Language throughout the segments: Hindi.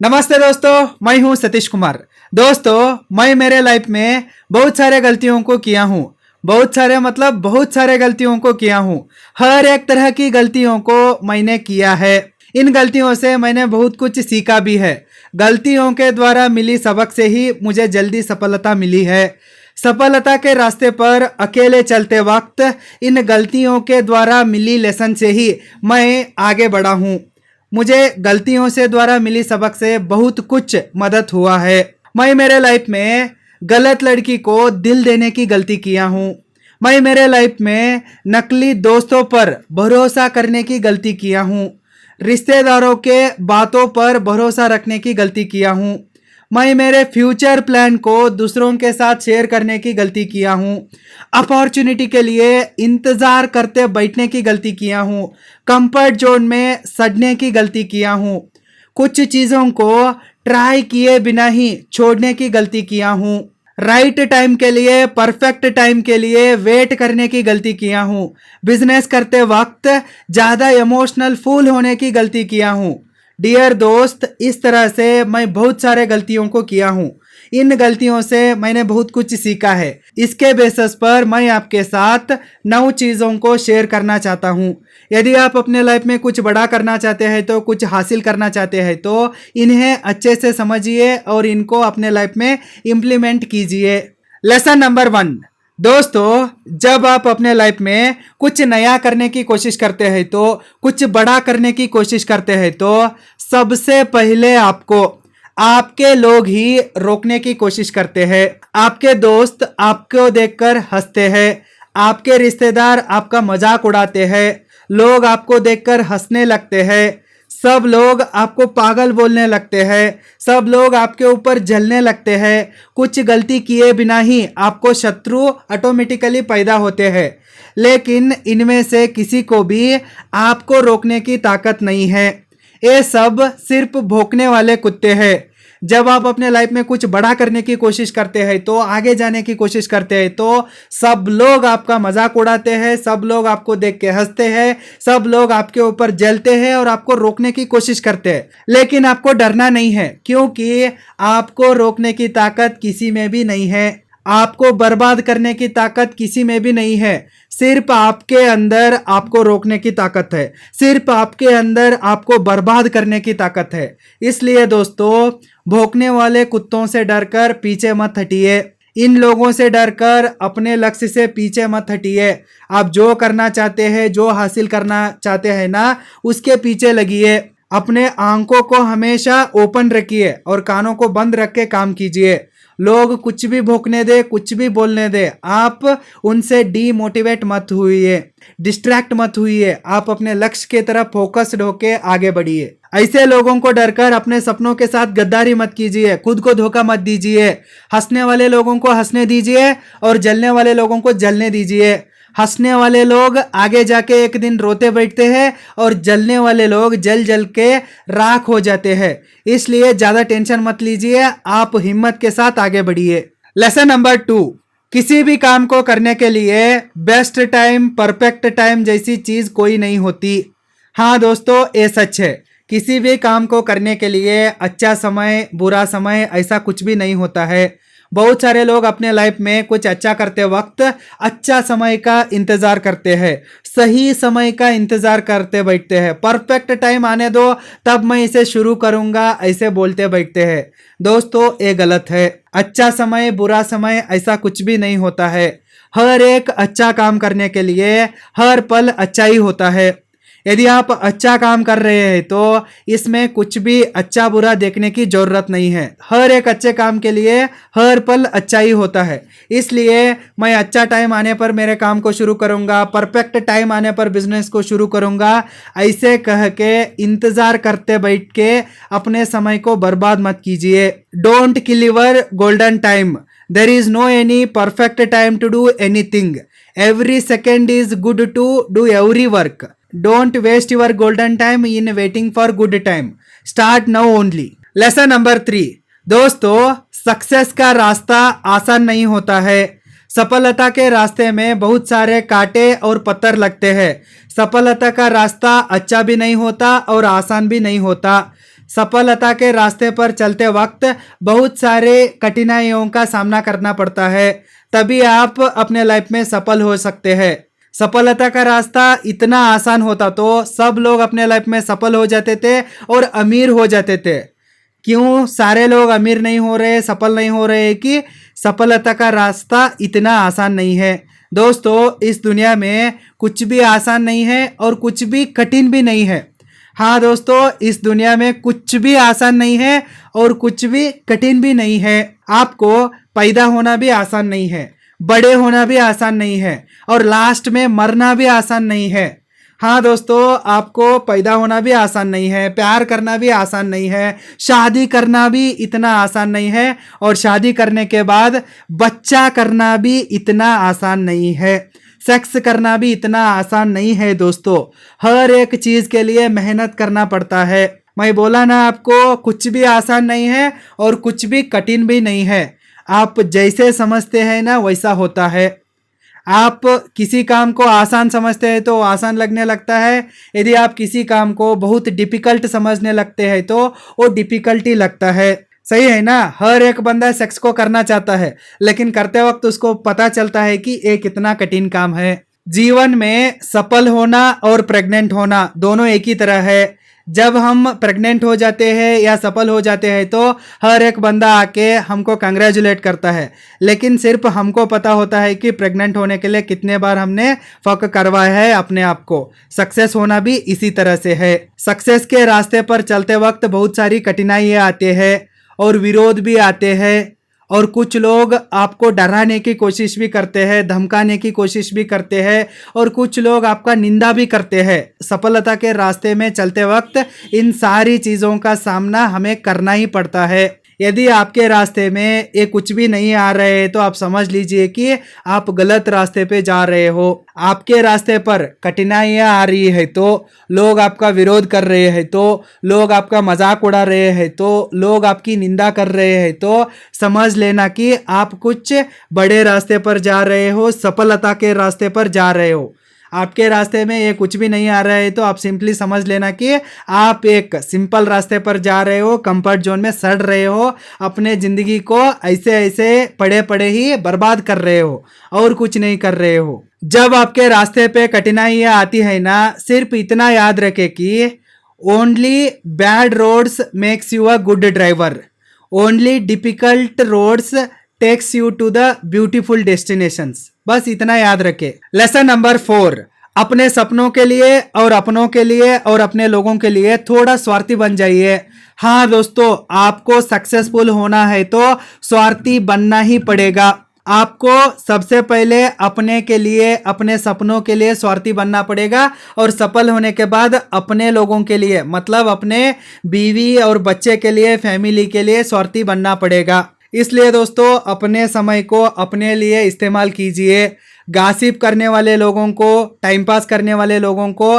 नमस्ते दोस्तों, मैं हूं सतीश कुमार। दोस्तों, मैं मेरे लाइफ में बहुत सारे गलतियों को किया हूं। बहुत सारे गलतियों को किया हूं। हर एक तरह की गलतियों को मैंने किया है। इन गलतियों से मैंने बहुत कुछ सीखा भी है। गलतियों के द्वारा मिली सबक से ही मुझे जल्दी सफलता मिली है। सफलता के रास्ते पर अकेले चलते वक्त इन गलतियों के द्वारा मिली लेसन से ही मैं आगे बढ़ा हूँ। मुझे गलतियों से द्वारा मिली सबक से बहुत कुछ मदद हुआ है। मैं मेरे लाइफ में गलत लड़की को दिल देने की गलती किया हूँ। मैं मेरे लाइफ में नकली दोस्तों पर भरोसा करने की गलती किया हूँ। रिश्तेदारों के बातों पर भरोसा रखने की गलती किया हूँ। मैं मेरे फ्यूचर प्लान को दूसरों के साथ शेयर करने की गलती किया हूँ। अपॉर्चुनिटी के लिए इंतज़ार करते बैठने की गलती किया हूँ। कंफर्ट जोन में सड़ने की गलती किया हूँ। कुछ चीज़ों को ट्राई किए बिना ही छोड़ने की गलती किया हूँ। राइट टाइम के लिए, परफेक्ट टाइम के लिए वेट करने की गलती किया हूँ। बिजनेस करते वक्त ज़्यादा इमोशनल फूल होने की गलती किया हूँ। डियर दोस्त, इस तरह से मैं बहुत सारे गलतियों को किया हूँ। इन गलतियों से मैंने बहुत कुछ सीखा है। इसके बेसिस पर मैं आपके साथ 9 चीज़ों को शेयर करना चाहता हूँ। यदि आप अपने लाइफ में कुछ बड़ा करना चाहते हैं, तो कुछ हासिल करना चाहते हैं, तो इन्हें अच्छे से समझिए और इनको अपने लाइफ में इम्प्लीमेंट कीजिए। Lesson number 1। दोस्तों, जब आप अपने लाइफ में कुछ नया करने की कोशिश करते हैं, तो कुछ बड़ा करने की कोशिश करते हैं, तो सबसे पहले आपको आपके लोग ही रोकने की कोशिश करते हैं। आपके दोस्त आपको देखकर हंसते हैं। आपके रिश्तेदार आपका मजाक उड़ाते हैं। लोग आपको देखकर हंसने लगते हैं। सब लोग आपको पागल बोलने लगते हैं। सब लोग आपके ऊपर जलने लगते हैं। कुछ गलती किए बिना ही आपको शत्रु ऑटोमेटिकली पैदा होते हैं। लेकिन इनमें से किसी को भी आपको रोकने की ताकत नहीं है। ये सब सिर्फ भौंकने वाले कुत्ते हैं। जब आप अपने लाइफ में कुछ बड़ा करने की कोशिश करते हैं, तो आगे जाने की कोशिश करते हैं, तो सब लोग आपका मजाक उड़ाते हैं। सब लोग आपको देख के हंसते हैं। सब लोग आपके ऊपर जलते हैं और आपको रोकने की कोशिश करते हैं। लेकिन आपको डरना नहीं है, क्योंकि आपको रोकने की ताकत किसी में भी नहीं है। आपको बर्बाद करने की ताकत किसी में भी नहीं है। सिर्फ आपके अंदर आपको रोकने की ताकत है। सिर्फ आपके अंदर आपको बर्बाद करने की ताकत है। इसलिए दोस्तों, भौंकने वाले कुत्तों से डरकर पीछे मत हटिए। इन लोगों से डरकर अपने लक्ष्य से पीछे मत हटिए। आप जो करना चाहते हैं, जो हासिल करना चाहते हैं ना, उसके पीछे लगिए। अपने आंखों को हमेशा ओपन रखिए और कानों को बंद रख के काम कीजिए। लोग कुछ भी भौंकने दे, कुछ भी बोलने दे, आप उनसे डीमोटिवेट मत हुइए, डिस्ट्रैक्ट मत हुइए। आप अपने लक्ष्य की तरफ फोकस्ड होके आगे बढ़िए। ऐसे लोगों को डरकर अपने सपनों के साथ गद्दारी मत कीजिए। खुद को धोखा मत दीजिए। हंसने वाले लोगों को हंसने दीजिए और जलने वाले लोगों को जलने दीजिए। हंसने वाले लोग आगे जाके एक दिन रोते बैठते हैं और जलने वाले लोग जल जल के राख हो जाते हैं। इसलिए ज्यादा टेंशन मत लीजिए। आप हिम्मत के साथ आगे बढ़िए। Lesson number 2। किसी भी काम को करने के लिए बेस्ट टाइम, परफेक्ट टाइम जैसी चीज कोई नहीं होती। हाँ दोस्तों, ये सच है। किसी भी काम को करने के लिए अच्छा समय, बुरा समय ऐसा कुछ भी नहीं होता है। बहुत सारे लोग अपने लाइफ में कुछ अच्छा करते वक्त अच्छा समय का इंतजार करते हैं, सही समय का इंतजार करते बैठते हैं। परफेक्ट टाइम आने दो, तब मैं इसे शुरू करूंगा, ऐसे बोलते बैठते हैं। दोस्तों, ये गलत है। अच्छा समय, बुरा समय ऐसा कुछ भी नहीं होता है। हर एक अच्छा काम करने के लिए हर पल अच्छा ही होता है। यदि आप अच्छा काम कर रहे हैं, तो इसमें कुछ भी अच्छा बुरा देखने की जरूरत नहीं है। हर एक अच्छे काम के लिए हर पल अच्छा ही होता है। इसलिए मैं अच्छा टाइम आने पर मेरे काम को शुरू करूंगा, परफेक्ट टाइम आने पर बिजनेस को शुरू करूंगा, ऐसे कह के इंतजार करते बैठ के अपने समय को बर्बाद मत कीजिए। Don't kill your golden time. There is no any perfect time to do anything. Every second is good to do every work. Don't waste your golden time in waiting for good time. Start now only. Lesson number 3. दोस्तों, सक्सेस का रास्ता आसान नहीं होता है। सफलता के रास्ते में बहुत सारे कांटे और पत्थर लगते हैं। सफलता का रास्ता अच्छा भी नहीं होता और आसान भी नहीं होता। सफलता के रास्ते पर चलते वक्त बहुत सारे कठिनाइयों का सामना करना पड़ता है, तभी आप अपने लाइफ में सफल हो सकते हैं। सफलता का रास्ता इतना आसान होता तो सब लोग अपने लाइफ में सफल हो जाते थे और अमीर हो जाते थे। क्यों सारे लोग अमीर नहीं हो रहे, सफल नहीं हो रहे? कि सफलता का रास्ता इतना आसान नहीं है। दोस्तों, इस दुनिया में कुछ भी आसान नहीं है और कुछ भी कठिन भी नहीं है। हाँ दोस्तों, इस दुनिया में कुछ भी आसान नहीं है और कुछ भी कठिन भी नहीं है। आपको पैदा होना भी आसान नहीं है, बड़े होना भी आसान नहीं है और लास्ट में मरना भी आसान नहीं है। हाँ दोस्तों, आपको पैदा होना भी आसान नहीं है, प्यार करना भी आसान नहीं है, शादी करना भी इतना आसान नहीं है और शादी करने के बाद बच्चा करना भी इतना आसान नहीं है, सेक्स करना भी इतना आसान नहीं है। दोस्तों, हर एक चीज़ के लिए मेहनत करना पड़ता है। मैं बोला ना आपको, कुछ भी आसान नहीं है और कुछ भी कठिन भी नहीं है। आप जैसे समझते हैं ना वैसा होता है। आप किसी काम को आसान समझते हैं तो आसान लगने लगता है, यदि आप किसी काम को बहुत डिफिकल्ट समझने लगते हैं तो वो डिफिकल्टी लगता है। सही है ना? हर एक बंदा सेक्स को करना चाहता है, लेकिन करते वक्त उसको पता चलता है कि ये कितना कठिन काम है। जीवन में सफल होना और प्रेग्नेंट होना दोनों एक ही तरह है। जब हम प्रेग्नेंट हो जाते हैं या सफल हो जाते हैं तो हर एक बंदा आके हमको कंग्रेचुलेट करता है, लेकिन सिर्फ हमको पता होता है कि प्रेग्नेंट होने के लिए कितने बार हमने फक करवाया है अपने आप को। सक्सेस होना भी इसी तरह से है। सक्सेस के रास्ते पर चलते वक्त बहुत सारी कठिनाइयाँ आते हैं और विरोध भी आते हैं और कुछ लोग आपको डराने की कोशिश भी करते हैं, धमकाने की कोशिश भी करते हैं और कुछ लोग आपका निंदा भी करते हैं। सफलता के रास्ते में चलते वक्त इन सारी चीज़ों का सामना हमें करना ही पड़ता है। यदि आपके रास्ते में ये कुछ भी नहीं आ रहे तो आप समझ लीजिए कि आप गलत रास्ते पे जा रहे हो। आपके रास्ते पर कठिनाइयाँ आ रही है तो लोग आपका विरोध कर रहे हैं, तो लोग आपका मजाक उड़ा रहे हैं, तो लोग आपकी निंदा कर रहे हैं, तो समझ लेना कि आप कुछ बड़े रास्ते पर जा रहे हो, सफलता के रास्ते पर जा रहे हो। आपके रास्ते में ये कुछ भी नहीं आ रहा है तो आप सिंपली समझ लेना कि आप एक सिंपल रास्ते पर जा रहे हो, कंफर्ट जोन में सड़ रहे हो, अपने ज़िंदगी को ऐसे ऐसे पड़े पड़े ही बर्बाद कर रहे हो और कुछ नहीं कर रहे हो। जब आपके रास्ते पे कठिनाइयाँ आती है ना, सिर्फ इतना याद रखे कि only bad roads makes you a good driver, only difficult roads takes you to the beautiful destinations. बस इतना याद रखे। लेसन नंबर 4, अपने सपनों के लिए और अपनों के लिए और अपने लोगों के लिए थोड़ा स्वार्थी बन जाइए। हाँ दोस्तों, आपको सक्सेसफुल होना है तो स्वार्थी बनना ही पड़ेगा। आपको सबसे पहले अपने के लिए, अपने सपनों के लिए स्वार्थी बनना पड़ेगा और सफल होने के बाद अपने लोगों के लिए, मतलब अपने बीवी और बच्चे के लिए, फैमिली के लिए स्वार्थी बनना पड़ेगा। इसलिए दोस्तों, अपने समय को अपने लिए इस्तेमाल कीजिए। गासिप करने वाले लोगों को, टाइम पास करने वाले लोगों को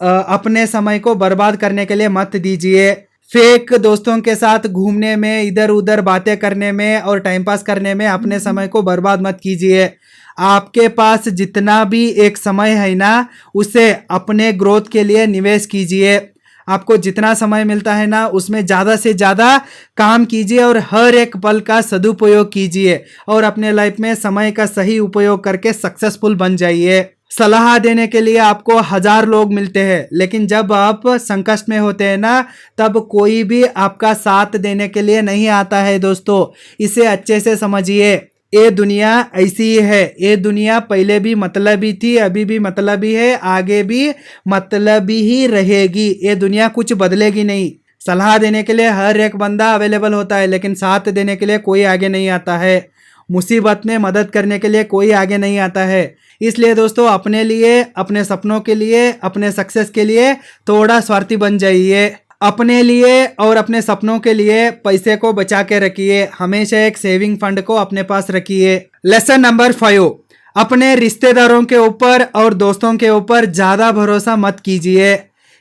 अपने समय को बर्बाद करने के लिए मत दीजिए। फेक दोस्तों के साथ घूमने में, इधर उधर बातें करने में और टाइम पास करने में अपने समय को बर्बाद मत कीजिए। आपके पास जितना भी एक समय है ना, उसे अपने ग्रोथ के लिए निवेश कीजिए। आपको जितना समय मिलता है ना, उसमें ज़्यादा से ज़्यादा काम कीजिए और हर एक पल का सदुपयोग कीजिए और अपने लाइफ में समय का सही उपयोग करके सक्सेसफुल बन जाइए। सलाह देने के लिए आपको 1000 लोग मिलते हैं, लेकिन जब आप संकट में होते हैं ना, तब कोई भी आपका साथ देने के लिए नहीं आता है। दोस्तों, इसे अच्छे से समझिए। ये दुनिया ऐसी ही है। ये दुनिया पहले भी मतलबी थी, अभी भी मतलबी है, आगे भी मतलबी ही रहेगी। ये दुनिया कुछ बदलेगी नहीं। सलाह देने के लिए हर एक बंदा अवेलेबल होता है, लेकिन साथ देने के लिए कोई आगे नहीं आता है। मुसीबत में मदद करने के लिए कोई आगे नहीं आता है। इसलिए दोस्तों, अपने लिए, अपने सपनों के लिए, अपने सक्सेस के लिए थोड़ा स्वार्थी बन जाइए। अपने लिए और अपने सपनों के लिए पैसे को बचा के रखिए। हमेशा एक सेविंग फंड को अपने पास रखिए। लेसन नंबर 5, अपने रिश्तेदारों के ऊपर और दोस्तों के ऊपर ज़्यादा भरोसा मत कीजिए।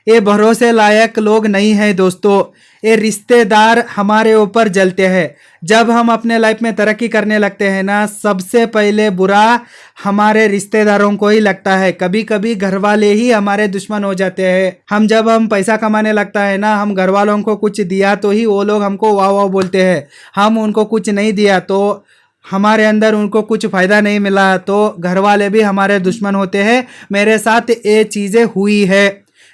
ये भरोसे लायक लोग नहीं है दोस्तों। ये रिश्तेदार हमारे ऊपर जलते हैं। जब हम अपने लाइफ में तरक्की करने लगते हैं ना, सबसे पहले बुरा हमारे रिश्तेदारों को ही लगता है। कभी कभी घर वाले ही हमारे दुश्मन हो जाते हैं। जब हम पैसा कमाने लगता है ना, हम घर वालों को कुछ दिया तो ही वो लोग हमको वाह वाह बोलते हैं। हम उनको कुछ नहीं दिया तो हमारे अंदर उनको कुछ फायदा नहीं मिला तो घर वाले भी हमारे दुश्मन होते हैं। मेरे साथ ये चीज़ें हुई है।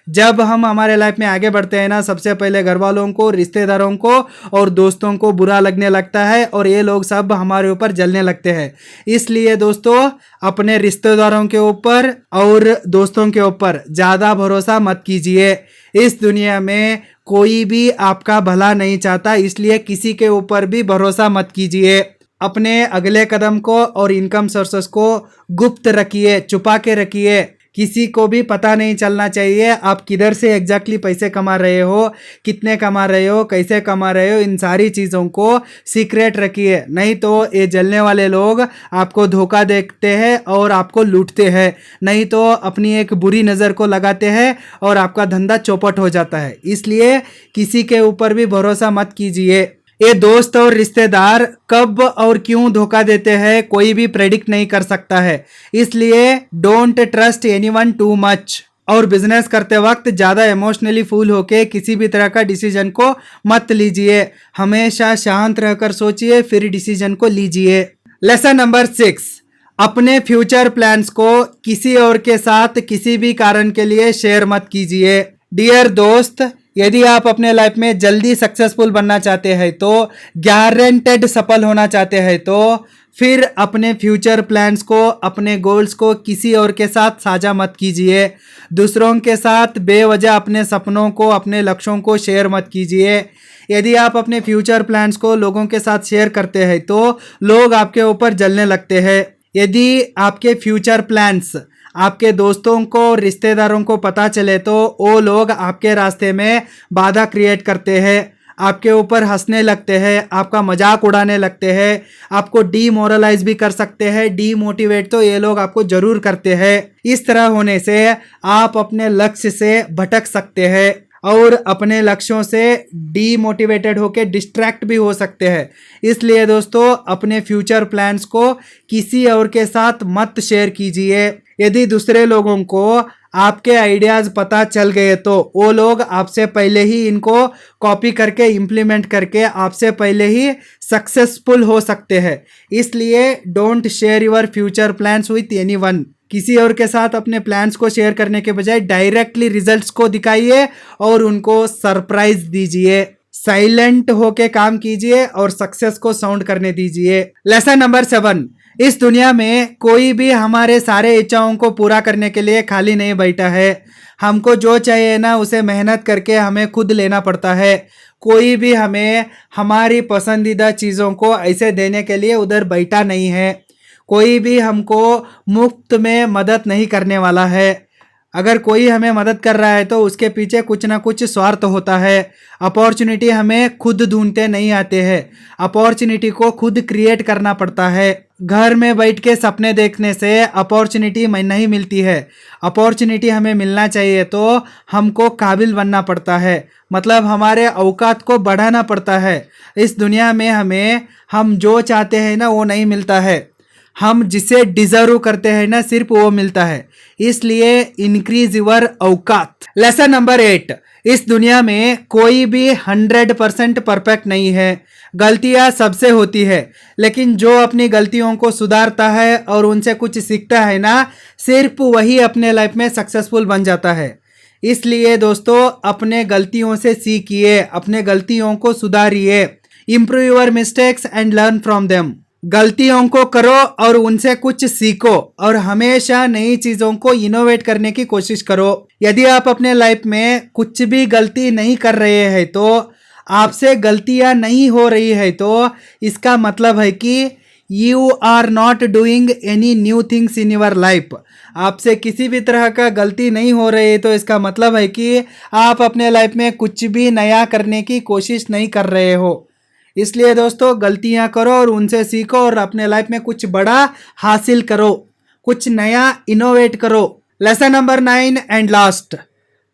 जब हम हमारे लाइफ में आगे बढ़ते हैं ना, सबसे पहले घर वालों को, रिश्तेदारों को और दोस्तों को बुरा लगने लगता है और ये लोग सब हमारे ऊपर जलने लगते हैं। इसलिए दोस्तों, अपने रिश्तेदारों के ऊपर और दोस्तों के ऊपर ज़्यादा भरोसा मत कीजिए। इस दुनिया में कोई भी आपका भला नहीं चाहता, इसलिए किसी के ऊपर भी भरोसा मत कीजिए। अपने अगले कदम को और इनकम सोर्सेस को गुप्त रखिए, छुपा के रखिए। किसी को भी पता नहीं चलना चाहिए आप किधर से एग्जैक्टली पैसे कमा रहे हो, कितने कमा रहे हो, कैसे कमा रहे हो। इन सारी चीज़ों को सीक्रेट रखिए, नहीं तो ये जलने वाले लोग आपको धोखा देते हैं और आपको लूटते हैं, नहीं तो अपनी एक बुरी नज़र को लगाते हैं और आपका धंधा चौपट हो जाता है। इसलिए किसी के ऊपर भी भरोसा मत कीजिए। ये दोस्त और रिश्तेदार कब और क्यों धोखा देते हैं कोई भी प्रेडिक्ट नहीं कर सकता है। इसलिए don't trust anyone too much. और बिजनेस करते वक्त ज़्यादा इमोशनली फूल होके किसी भी तरह का डिसीजन को मत लीजिए। हमेशा शांत रहकर सोचिए फिर डिसीजन को लीजिए। लेसन नंबर 6, अपने फ्यूचर प्लान्स को किसी और के साथ किसी भी कारण के लिए शेयर मत कीजिए। डियर दोस्त, यदि आप अपने लाइफ में जल्दी सक्सेसफुल बनना चाहते हैं तो, गारंटेड सफल होना चाहते हैं तो, फिर अपने फ्यूचर प्लान्स को, अपने गोल्स को किसी और के साथ साझा मत कीजिए। दूसरों के साथ बेवजह अपने सपनों को, अपने लक्ष्यों को शेयर मत कीजिए। यदि आप अपने फ्यूचर प्लान्स को लोगों के साथ शेयर करते हैं तो लोग आपके ऊपर जलने लगते हैं। यदि आपके फ्यूचर प्लान्स आपके दोस्तों को, रिश्तेदारों को पता चले तो वो लोग आपके रास्ते में बाधा क्रिएट करते हैं, आपके ऊपर हंसने लगते हैं, आपका मजाक उड़ाने लगते हैं, आपको डीमोरलाइज भी कर सकते हैं। डीमोटिवेट तो ये लोग आपको जरूर करते हैं। इस तरह होने से आप अपने लक्ष्य से भटक सकते हैं और अपने लक्ष्यों से डीमोटिवेटेड होकर डिस्ट्रैक्ट भी हो सकते हैं। इसलिए दोस्तों, अपने फ्यूचर प्लान्स को किसी और के साथ मत शेयर कीजिए। यदि दूसरे लोगों को आपके आइडियाज़ पता चल गए तो वो लोग आपसे पहले ही इनको कॉपी करके इम्प्लीमेंट करके आपसे पहले ही सक्सेसफुल हो सकते हैं। इसलिए don't share your future plans with anyone. किसी और के साथ अपने प्लान्स को शेयर करने के बजाय डायरेक्टली रिजल्ट्स को दिखाइए और उनको सरप्राइज दीजिए। साइलेंट होके काम कीजिए और सक्सेस को साउंड करने दीजिए। लेसन नंबर 7, इस दुनिया में कोई भी हमारे सारे इच्छाओं को पूरा करने के लिए खाली नहीं बैठा है। हमको जो चाहिए ना, उसे मेहनत करके हमें खुद लेना पड़ता है। कोई भी हमें हमारी पसंदीदा चीज़ों को ऐसे देने के लिए उधर बैठा नहीं है। कोई भी हमको मुफ्त में मदद नहीं करने वाला है। अगर कोई हमें मदद कर रहा है तो उसके पीछे कुछ ना कुछ स्वार्थ होता है। अपॉर्चुनिटी हमें खुद ढूंढते नहीं आते हैं, अपॉर्चुनिटी को खुद क्रिएट करना पड़ता है। घर में बैठ के सपने देखने से अपॉर्चुनिटी नहीं मिलती है। अपॉर्चुनिटी हमें मिलना चाहिए तो हमको काबिल बनना पड़ता है, मतलब हमारे औकात को बढ़ाना पड़ता है। इस दुनिया में हम जो चाहते हैं ना वो नहीं मिलता है, हम जिसे डिजर्व करते हैं ना सिर्फ वो मिलता है। इसलिए इंक्रीज योर औकात। लेसन नंबर 8, इस दुनिया में कोई भी 100% परफेक्ट नहीं है। गलतियां सबसे होती है, लेकिन जो अपनी गलतियों को सुधारता है और उनसे कुछ सीखता है ना, सिर्फ वही अपने लाइफ में सक्सेसफुल बन जाता है। इसलिए दोस्तों, अपने गलतियों से सीखिए, अपने गलतियों को सुधारिए। Improve your mistakes and learn from them. गलतियों को करो और उनसे कुछ सीखो और हमेशा नई चीज़ों को इनोवेट करने की कोशिश करो। यदि आप अपने लाइफ में कुछ भी गलती नहीं कर रहे हैं तो, आपसे गलतियां नहीं हो रही है तो इसका मतलब है कि you are not doing any new things in your life. आपसे किसी भी तरह का गलती नहीं हो रही है तो इसका मतलब है कि आप अपने लाइफ में कुछ भी नया करने की कोशिश नहीं कर रहे हो। इसलिए दोस्तों, गलतियां करो और उनसे सीखो और अपने लाइफ में कुछ बड़ा हासिल करो, कुछ नया इनोवेट करो। Lesson number 9 and last,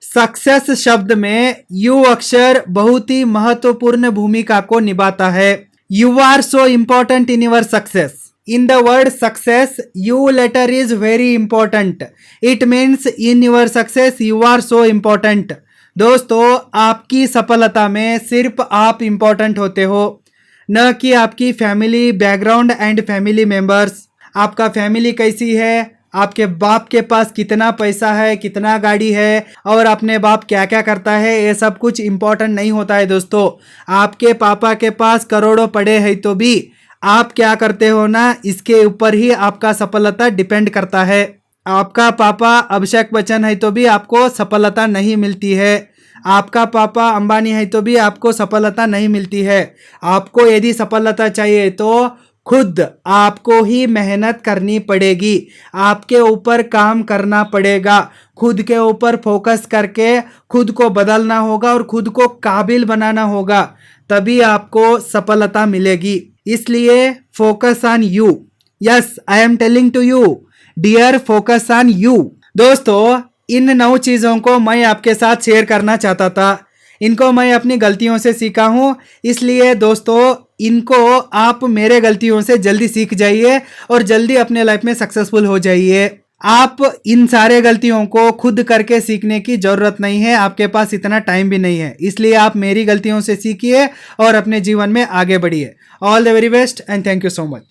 success शब्द में यू अक्षर बहुत ही महत्वपूर्ण भूमिका को निभाता है। You are so important in your success. In the word success, U letter is very important. It means in your success you are so important. दोस्तों, आपकी सफलता में सिर्फ आप इम्पोर्टेंट होते हो, न कि आपकी family background and family members. आपका फैमिली कैसी है, आपके बाप के पास कितना पैसा है, कितना गाड़ी है और अपने बाप क्या क्या करता है, ये सब कुछ इम्पोर्टेंट नहीं होता है दोस्तों। आपके पापा के पास करोड़ों पड़े हैं तो भी आप क्या करते हो ना, इसके ऊपर ही आपका सफलता डिपेंड करता है। आपका पापा अभिषेक बच्चन है तो भी आपको सफलता नहीं मिलती है। आपका पापा अंबानी है तो भी आपको सफलता नहीं मिलती है। आपको यदि सफलता चाहिए तो खुद आपको ही मेहनत करनी पड़ेगी, आपके ऊपर काम करना पड़ेगा, खुद के ऊपर फोकस करके खुद को बदलना होगा और खुद को काबिल बनाना होगा, तभी आपको सफलता मिलेगी। इसलिए focus on you. Yes, I am telling to you dear, focus on you. दोस्तों, इन 9 चीज़ों को मैं आपके साथ शेयर करना चाहता था। इनको मैं अपनी गलतियों से सीखा हूँ, इसलिए दोस्तों इनको आप मेरे गलतियों से जल्दी सीख जाइए और जल्दी अपने लाइफ में सक्सेसफुल हो जाइए। आप इन सारे गलतियों को खुद करके सीखने की ज़रूरत नहीं है, आपके पास इतना टाइम भी नहीं है। इसलिए आप मेरी गलतियों से सीखिए और अपने जीवन में आगे बढ़िए। All the very best and thank you so much.